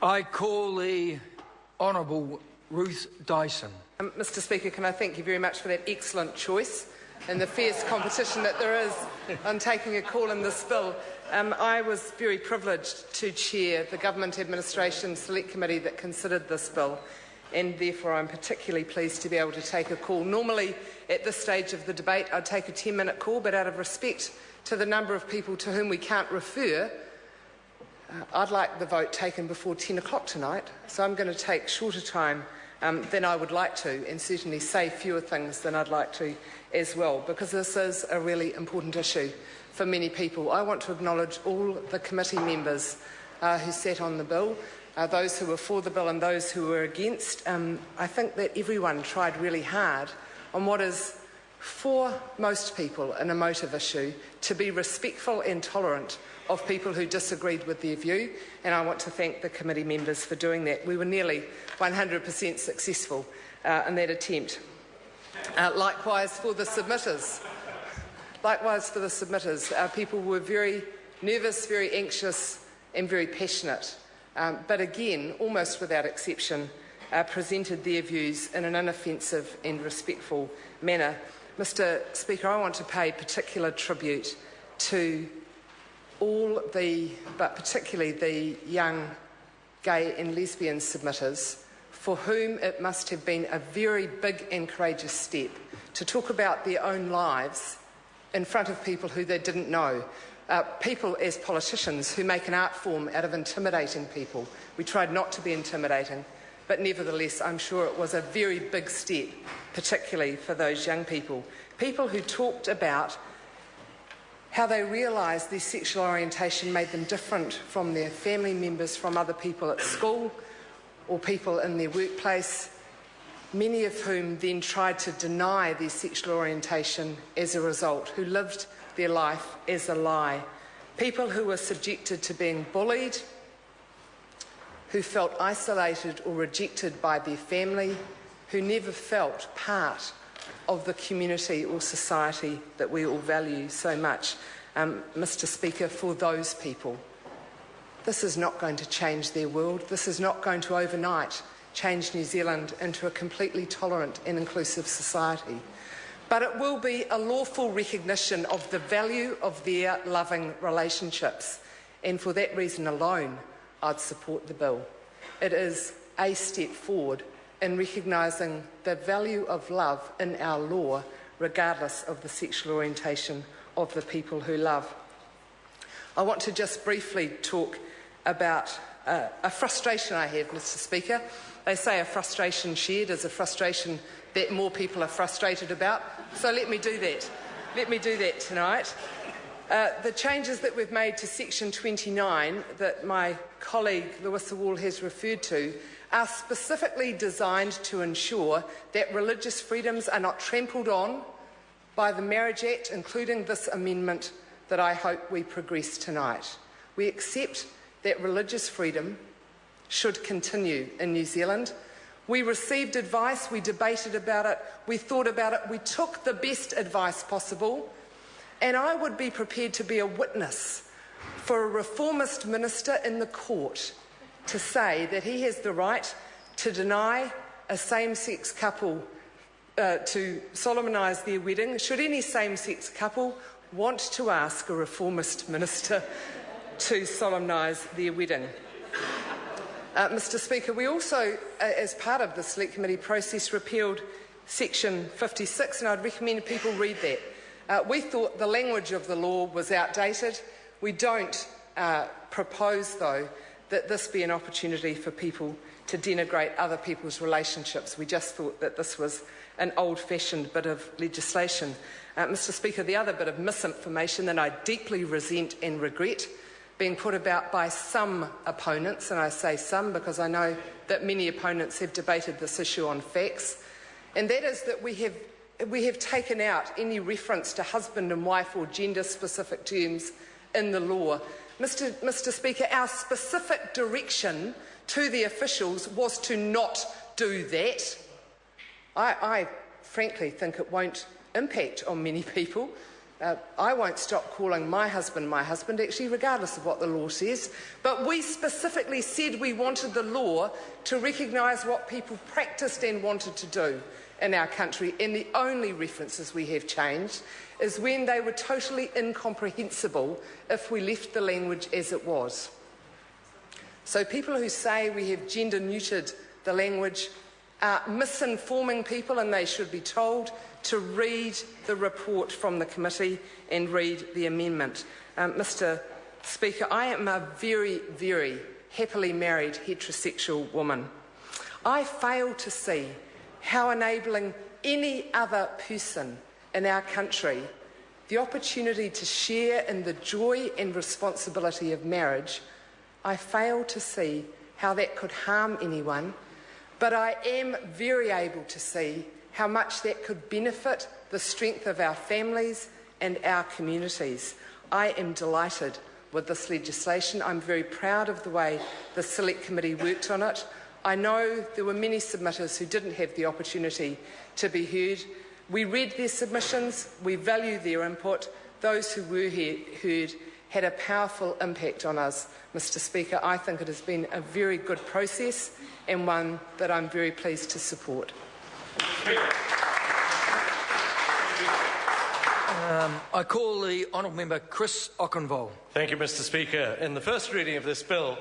I call the Honourable Ruth Dyson. Mr Speaker, can I thank you very much for that excellent choice and the fierce competition that there is on taking a call in this bill. I was very privileged to chair the Government Administration Select Committee that considered this bill, and therefore I'm particularly pleased to be able to take a call. Normally, at this stage of the debate, I'd take a 10-minute call, but out of respect to the number of people to whom we can't refer, I'd like the vote taken before 10 o'clock tonight, so I'm going to take shorter time than I would like to, and certainly say fewer things than I'd like to as well, because this is a really important issue for many people. I want to acknowledge all the committee members who sat on the bill, those who were for the bill and those who were against. I think that everyone tried really hard on what is, for most people, an emotive issue, to be respectful and tolerant of people who disagreed with their view, and I want to thank the committee members for doing that. We were nearly 100% successful in that attempt. Likewise for the submitters. People were very nervous, very anxious and very passionate, but again, almost without exception, presented their views in an inoffensive and respectful manner. Mr Speaker, I want to pay particular tribute to all but particularly the young gay and lesbian submitters, for whom it must have been a very big and courageous step to talk about their own lives in front of people who they didn't know. People as politicians who make an art form out of intimidating people. We tried not to be intimidating, but nevertheless I'm sure it was a very big step, particularly for those young people. People who talked about how they realised their sexual orientation made them different from their family members, from other people at school or people in their workplace, many of whom then tried to deny their sexual orientation as a result, who lived their life as a lie. People who were subjected to being bullied, who felt isolated or rejected by their family, who never felt part of the community or society that we all value so much. Mr Speaker, for those people, this is not going to change their world. This is not going to overnight change New Zealand into a completely tolerant and inclusive society. But it will be a lawful recognition of the value of their loving relationships. And for that reason alone, I'd support the bill. It is a step forward in recognising the value of love in our law, regardless of the sexual orientation of the people who love. I want to just briefly talk about a frustration I have, Mr Speaker. They say a frustration shared is a frustration that more people are frustrated about, so let me do that. Let me do that tonight. The changes that we've made to Section 29 that my colleague Louisa Wall has referred to are specifically designed to ensure that religious freedoms are not trampled on by the Marriage Act, including this amendment that I hope we progress tonight. We accept that religious freedom should continue in New Zealand. We received advice, we debated about it, we thought about it, we took the best advice possible, and I would be prepared to be a witness for a reformist minister in the court to say that he has the right to deny a same-sex couple to solemnise their wedding, should any same-sex couple want to ask a reformist minister to solemnise their wedding. Mr Speaker, we also, as part of the Select Committee process, repealed Section 56, and I'd recommend people read that. We thought the language of the law was outdated. We don't propose, though, that this be an opportunity for people to denigrate other people's relationships. We just thought that this was an old-fashioned bit of legislation. Mr Speaker, the other bit of misinformation that I deeply resent and regret being put about by some opponents, and I say some because I know that many opponents have debated this issue on facts, and that is that we have taken out any reference to husband and wife or gender-specific terms in the law. Mr Speaker, our specific direction to the officials was to not do that. I frankly think it won't impact on many people I won't stop calling my husband, actually, regardless of what the law says. But we specifically said we wanted the law to recognise what people practised and wanted to do in our country, and the only references we have changed is when they were totally incomprehensible if we left the language as it was. So people who say we have gender-neutered the language are misinforming people, and they should be told to read the report from the committee and read the amendment. Mr. Speaker, I am a very, very happily married heterosexual woman. I fail to see how enabling any other person in our country the opportunity to share in the joy and responsibility of marriage, I fail to see how that could harm anyone, but I am very able to see how much that could benefit the strength of our families and our communities. I am delighted with this legislation. I'm very proud of the way the Select Committee worked on it. I know there were many submitters who didn't have the opportunity to be heard. We read their submissions, we value their input. Those who were heard had a powerful impact on us. Mr. Speaker, I think it has been a very good process and one that I'm very pleased to support. I call the honourable member Chris Okenvold. Thank you, Mr. Speaker. In the first reading of this bill,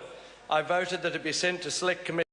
I voted that it be sent to Select Committee